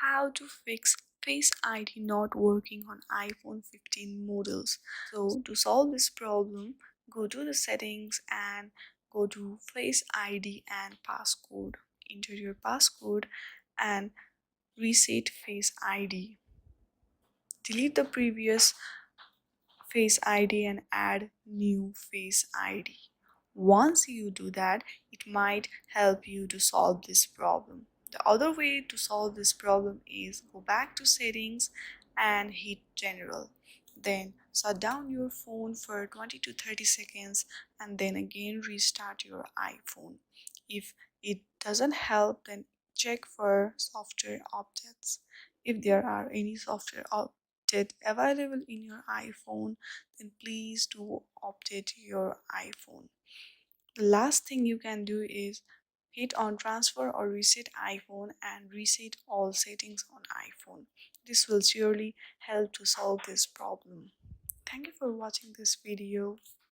how to fix Face ID not working on iPhone 15 models. So to solve this problem, go to the settings and go to Face ID and passcode. Enter your passcode and reset Face ID. Delete the previous Face ID and add new Face ID. Once you do that, it might help you to solve this problem. The other way to solve this problem is go back to settings and hit general. Then shut down your phone for 20 to 30 seconds and then again restart your iPhone. If it doesn't help, then check for software updates. If there are any software update available in your iPhone, then please do update your iPhone. The last thing you can do is hit on transfer or reset iPhone and reset all settings on iPhone. This will surely help to solve this problem. Thank you for watching this video.